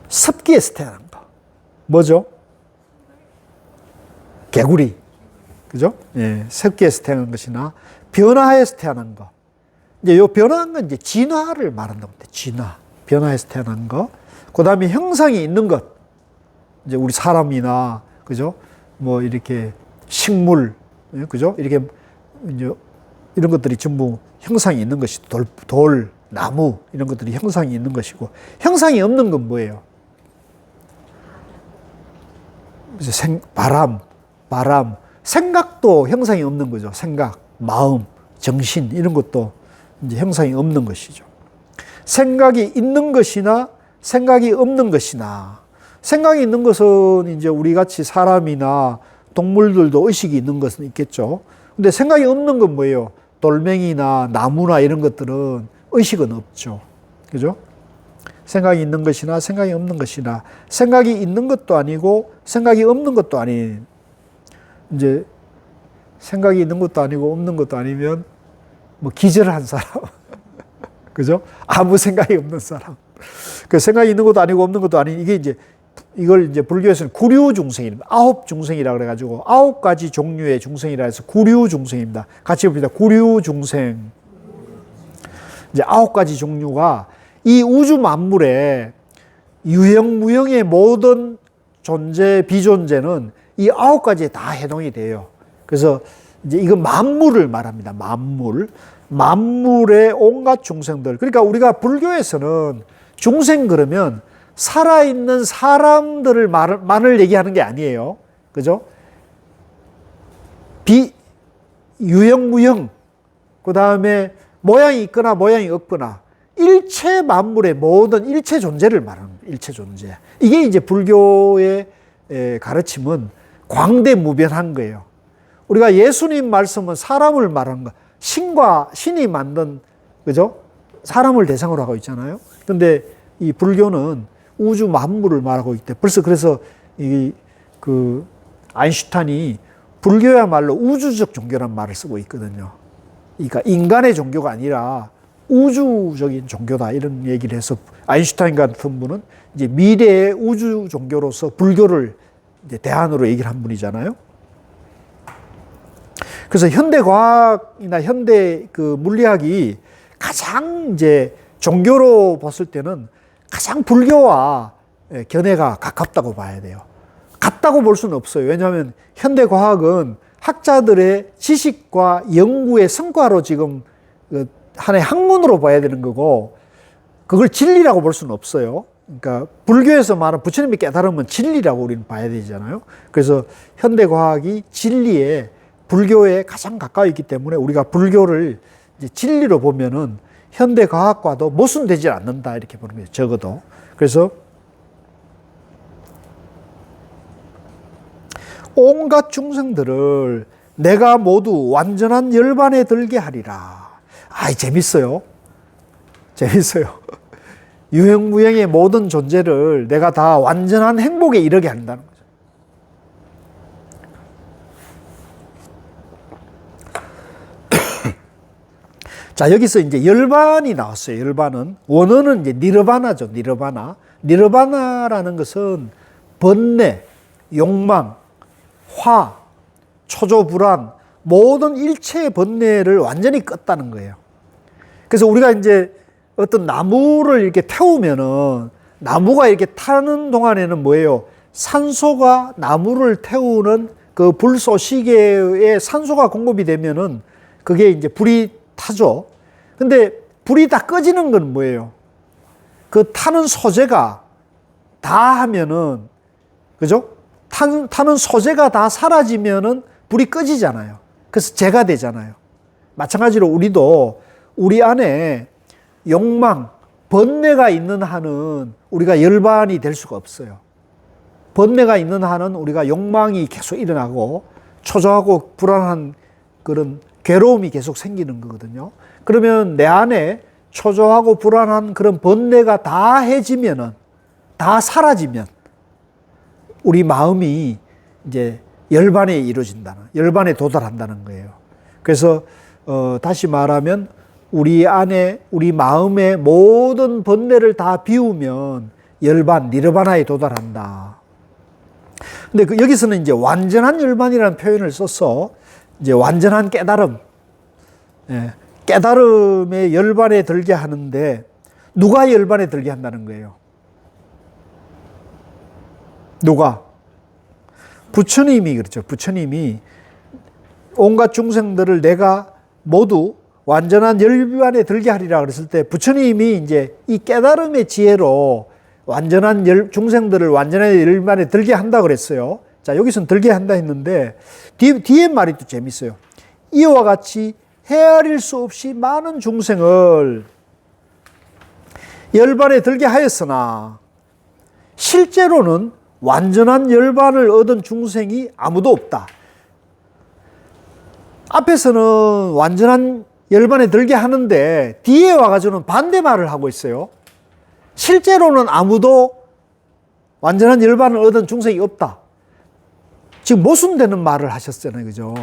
습기에서 태어난 거. 뭐죠? 개구리. 그죠? 예, 습기에서 태어난 것이나, 변화에서 태어난 거. 이제 요 변화한 건 이제 진화를 말한다고 합니다. 진화. 변화에서 태어난 거. 그 다음에 형상이 있는 것. 이제 우리 사람이나, 그죠? 뭐 이렇게 식물, 그죠? 이렇게 이제 이런 것들이 전부 형상이 있는 것이 돌, 나무 이런 것들이 형상이 있는 것이고, 형상이 없는 건 뭐예요? 바람, 생각도 형상이 없는 거죠. 생각, 마음, 정신 이런 것도 이제 형상이 없는 것이죠. 생각이 있는 것이나 생각이 없는 것이나, 생각이 있는 것은 이제 우리 같이 사람이나 동물들도 의식이 있는 것은 있겠죠. 근데 생각이 없는 건 뭐예요? 돌멩이나 나무나 이런 것들은 의식은 없죠. 그죠? 생각이 있는 것이나 생각이 없는 것이나, 생각이 있는 것도 아니고 생각이 없는 것도 아닌, 이제 생각이 있는 것도 아니고 없는 것도 아니면 뭐 기절한 사람. 그죠? 아무 생각이 없는 사람. 그 생각이 있는 것도 아니고 없는 것도 아닌, 이걸 이제 불교에서는 구류 중생입니다. 9중생이라 그래가지고 9가지 종류의 중생이라 해서 구류 중생입니다. 같이 봅니다. 구류 중생. 이제 9가지 종류가 이 우주 만물에 유형, 무형의 모든 존재, 비존재는 이 9가지에 다 해당이 돼요. 그래서 이제 이건 만물을 말합니다. 만물의 온갖 중생들. 그러니까 우리가 불교에서는 중생 그러면 살아있는 사람들만을 얘기하는 게 아니에요. 그죠? 유형, 무형, 그 다음에 모양이 있거나 모양이 없거나, 일체 만물의 모든 일체 존재를 말하는 거예요. 일체 존재. 이게 이제 불교의 가르침은 광대무변한 거예요. 우리가 예수님 말씀은 사람을 말하는 거, 신이 만든, 그죠? 사람을 대상으로 하고 있잖아요. 근데 이 불교는 우주 만물을 말하고 있대. 벌써 그래서 아인슈타인이 불교야말로 우주적 종교란 말을 쓰고 있거든요. 그러니까 인간의 종교가 아니라 우주적인 종교다 이런 얘기를 해서, 아인슈타인 같은 분은 이제 미래의 우주 종교로서 불교를 이제 대안으로 얘기를 한 분이잖아요. 그래서 현대 과학이나 현대 물리학이 가장 이제 종교로 봤을 때는 가장 불교와 견해가 가깝다고 봐야 돼요. 같다고 볼 수는 없어요. 왜냐하면 현대 과학은 학자들의 지식과 연구의 성과로 지금 하나의 학문으로 봐야 되는 거고, 그걸 진리라고 볼 수는 없어요. 그러니까 불교에서 말하는 부처님의 깨달음은 진리라고 우리는 봐야 되잖아요. 그래서 현대과학이 진리에, 불교에 가장 가까이 있기 때문에 우리가 불교를 이제 진리로 보면은 현대과학과도 모순되지 않는다, 이렇게 보는 거예요, 적어도. 그래서 온갖 중생들을 내가 모두 완전한 열반에 들게 하리라. 아이, 재밌어요. 재밌어요. 유형무형의 모든 존재를 내가 다 완전한 행복에 이르게 한다는 거죠. 자, 여기서 이제 열반이 나왔어요. 열반은. 원어는 이제 니르바나죠. 니르바나. 니르바나라는 것은 번뇌, 욕망, 화, 초조불안, 모든 일체의 번뇌를 완전히 껐다는 거예요. 그래서 우리가 이제 어떤 나무를 이렇게 태우면은, 나무가 이렇게 타는 동안에는 뭐예요? 산소가 나무를 태우는 그 불쏘시개에 산소가 공급이 되면은 그게 이제 불이 타죠. 근데 불이 다 꺼지는 건 뭐예요? 그 타는 소재가 다 하면은, 그죠? 타는 소재가 다 사라지면은 불이 꺼지잖아요. 그래서 재가 되잖아요. 마찬가지로 우리도 우리 안에 욕망, 번뇌가 있는 한은 우리가 열반이 될 수가 없어요. 번뇌가 있는 한은 우리가 욕망이 계속 일어나고 초조하고 불안한 그런 괴로움이 계속 생기는 거거든요. 그러면 내 안에 초조하고 불안한 그런 번뇌가 다 해지면은, 다 사라지면 우리 마음이 이제 열반에 이루어진다는, 열반에 도달한다는 거예요. 그래서 다시 말하면 우리 안에, 우리 마음의 모든 번뇌를 다 비우면 열반, 니르바나에 도달한다. 근데 여기서는 이제 완전한 열반이라는 표현을 써서 이제 완전한 깨달음, 깨달음의 열반에 들게 하는데, 누가 열반에 들게 한다는 거예요? 누가? 부처님이 그렇죠. 부처님이 온갖 중생들을 내가 모두 완전한 열반에 들게 하리라 그랬을 때, 부처님이 이제 이 깨달음의 지혜로 완전한 중생들을 완전한 열반에 들게 한다 그랬어요. 자, 여기서는 들게 한다 했는데, 뒤에 말이 또 재밌어요. 이와 같이 헤아릴 수 없이 많은 중생을 열반에 들게 하였으나, 실제로는 완전한 열반을 얻은 중생이 아무도 없다. 앞에서는 완전한 열반에 들게 하는데 뒤에 와가지고는 반대 말을 하고 있어요. 실제로는 아무도 완전한 열반을 얻은 중생이 없다. 지금 모순되는 말을 하셨잖아요. 그죠?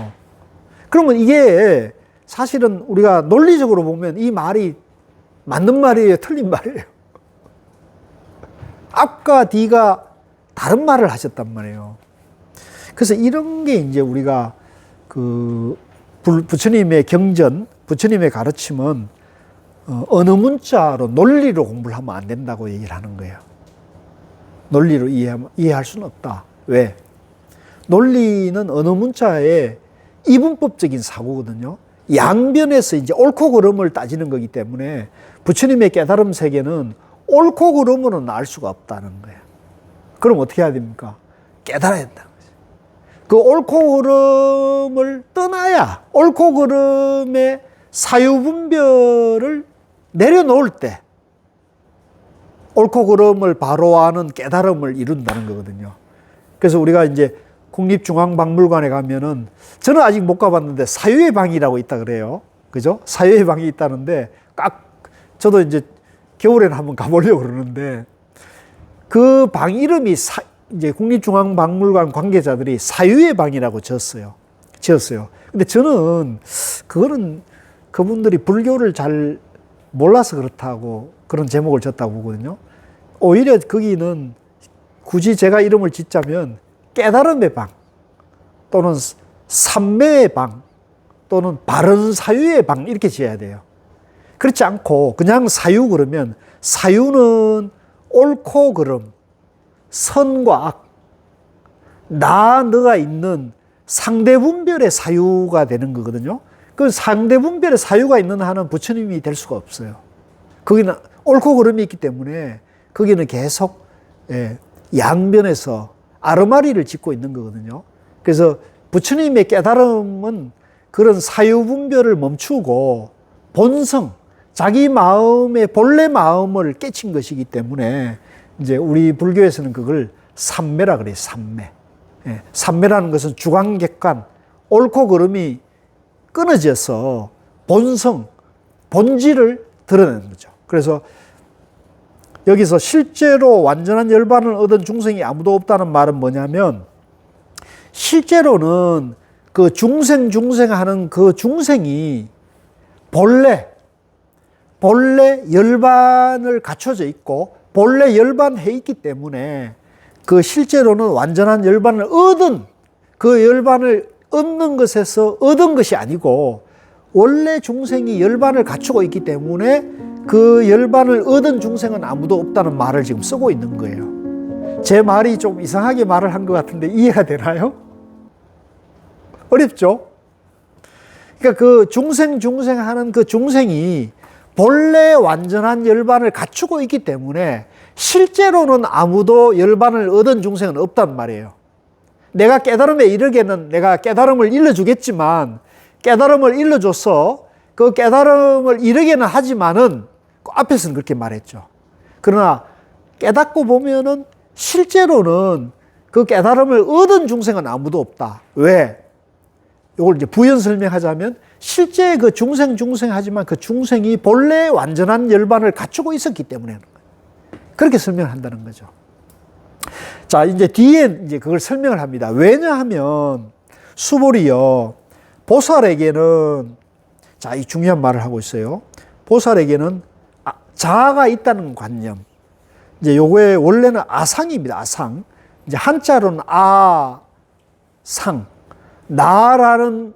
그러면 이게 사실은 우리가 논리적으로 보면 이 말이 맞는 말이에요? 틀린 말이에요? 앞과 뒤가 다른 말을 하셨단 말이에요. 그래서 이런 게 이제 우리가 부처님의 경전, 부처님의 가르침은 어느 문자로, 논리로 공부를 하면 안 된다고 얘기를 하는 거예요. 논리로 이해할 수는 없다. 왜? 논리는 어느 문자의 이분법적인 사고거든요. 양변에서 이제 옳고 그름을 따지는 거기 때문에 부처님의 깨달음 세계는 옳고 그름으로는 알 수가 없다는 거예요. 그럼 어떻게 해야 됩니까? 깨달아야 된다는 거죠. 그 옳고 그름을 떠나야, 옳고 그름의 사유분별을 내려놓을 때 옳고 그름을 바로 아는 깨달음을 이룬다는 거거든요. 그래서 우리가 이제 국립중앙박물관에 가면은, 저는 아직 못 가봤는데 사유의 방이라고 있다 그래요. 그죠? 사유의 방이 있다는데, 저도 이제 겨울에는 한번 가보려고 그러는데, 그 방 이름이 이제 국립중앙박물관 관계자들이 사유의 방이라고 지었어요. 근데 저는 그거는 그분들이 불교를 잘 몰라서 그렇다고 그런 제목을 졌다고 보거든요. 오히려 거기는 굳이 제가 이름을 짓자면 깨달음의 방, 또는 삼매의 방, 또는 바른 사유의 방, 이렇게 지어야 돼요. 그렇지 않고 그냥 사유 그러면, 사유는 옳고 그름, 선과 악, 너가 있는 상대분별의 사유가 되는 거거든요. 그 상대분별의 사유가 있는 한은 부처님이 될 수가 없어요. 거기는 옳고 그름이 있기 때문에 거기는 계속 양변에서 아르마리를 짓고 있는 거거든요. 그래서 부처님의 깨달음은 그런 사유분별을 멈추고 본성, 자기 마음의 본래 마음을 깨친 것이기 때문에 이제 우리 불교에서는 그걸 삼매라 그래요. 삼매. 삼매라는 것은 주관객관, 옳고 그름이 끊어져서 본성, 본질을 드러내는 거죠. 그래서 여기서 실제로 완전한 열반을 얻은 중생이 아무도 없다는 말은 뭐냐면, 실제로는 그 중생하는 그 중생이 본래 열반을 갖춰져 있고 본래 열반해 있기 때문에 그 실제로는 완전한 열반을 얻은 그 열반을 얻는 것에서 얻은 것이 아니고 원래 중생이 열반을 갖추고 있기 때문에 그 열반을 얻은 중생은 아무도 없다는 말을 지금 쓰고 있는 거예요. 제 말이 좀 이상하게 말을 한 것 같은데 이해가 되나요? 어렵죠? 그러니까 그 중생하는 그 중생이 본래 완전한 열반을 갖추고 있기 때문에 실제로는 아무도 열반을 얻은 중생은 없단 말이에요. 내가 깨달음에 이르게는 내가 깨달음을 일러주겠지만 깨달음을 일러줘서 그 깨달음을 이르게는 하지만은 앞에서는 그렇게 말했죠. 그러나 깨닫고 보면은 실제로는 그 깨달음을 얻은 중생은 아무도 없다. 왜? 이걸 이제 부연 설명하자면 실제 그 중생하지만 그 중생이 본래 완전한 열반을 갖추고 있었기 때문에 그렇게 설명을 한다는 거죠. 자, 이제 뒤에 이제 그걸 설명을 합니다. 왜냐하면 수볼이요, 보살에게는, 자, 이 중요한 말을 하고 있어요. 보살에게는 자아가 있다는 관념. 이제 요거의 원래는 아상입니다. 아상. 이제 한자로는 아상. 나라는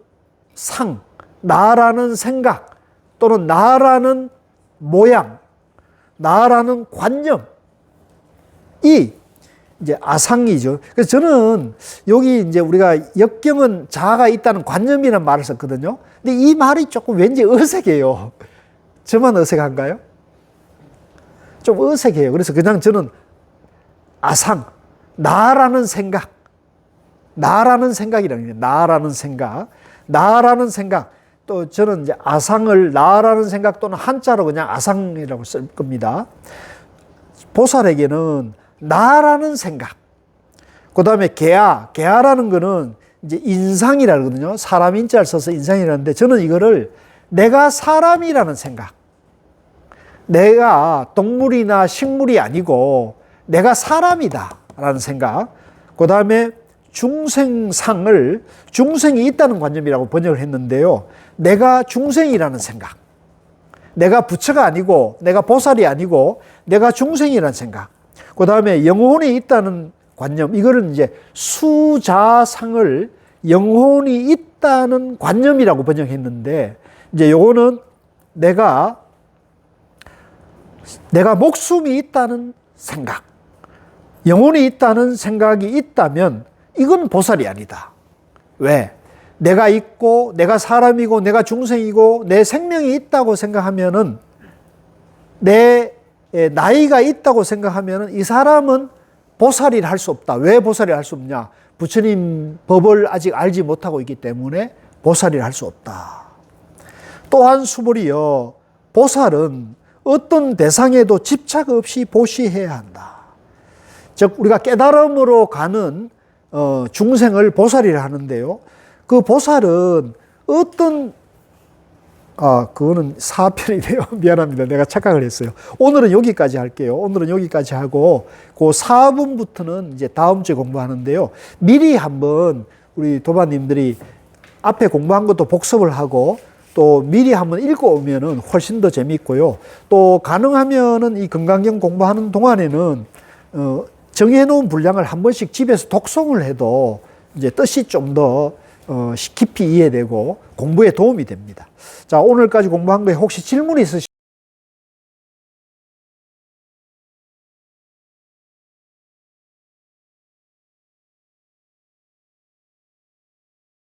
상, 나라는 생각, 또는 나라는 모양, 나라는 관념. 이 이제 아상이죠. 그래서 저는 여기 이제 우리가 역경은 자아가 있다는 관념이라는 말을 썼거든요. 근데 이 말이 조금 왠지 어색해요. 저만 어색한가요? 좀 어색해요. 그래서 그냥 저는 아상, 나라는 생각, 나라는 생각이라는 거예요. 나라는 생각. 또 저는 이제 아상을 나라는 생각 또는 한자로 그냥 아상이라고 쓸 겁니다. 보살에게는 나라는 생각. 그 다음에 개아라는 거는 이제 인상이라 그러거든요. 사람 인자를 써서 인상이라는데 저는 이거를 내가 사람이라는 생각. 내가 동물이나 식물이 아니고 내가 사람이다 라는 생각. 그 다음에 중생상을 중생이 있다는 관념이라고 번역을 했는데요. 내가 중생이라는 생각. 내가 부처가 아니고 내가 보살이 아니고 내가 중생이라는 생각. 그 다음에 영혼이 있다는 관념. 이거는 이제 수자상을 영혼이 있다는 관념이라고 번역했는데 이제 요거는 내가 목숨이 있다는 생각. 영혼이 있다는 생각이 있다면 이건 보살이 아니다. 왜? 내가 있고 내가 사람이고 내가 중생이고 내 생명이 있다고 생각하면은 내 나이가 있다고 생각하면은 이 사람은 보살이라 할 수 없다. 왜 보살이라 할 수 없냐? 부처님 법을 아직 알지 못하고 있기 때문에 보살이라 할 수 없다. 또한 수볼이요, 보살은 어떤 대상에도 집착 없이 보시해야 한다. 즉 우리가 깨달음으로 가는 중생을 보살이라 하는데요. 그 보살은 어떤 그거는 4편이네요. 미안합니다. 내가 착각을 했어요. 오늘은 여기까지 할게요. 오늘은 여기까지 하고 그 4분부터는 이제 다음 주에 공부하는데요. 미리 한번 우리 도반님들이 앞에 공부한 것도 복습을 하고 또 미리 한번 읽어오면은 훨씬 더 재미있고요. 또 가능하면은 이 건강경 공부하는 동안에는 정해놓은 분량을 한 번씩 집에서 독송을 해도 이제 뜻이 좀 더 깊이 이해되고 공부에 도움이 됩니다. 자, 오늘까지 공부한 거에 혹시 질문이 있으시면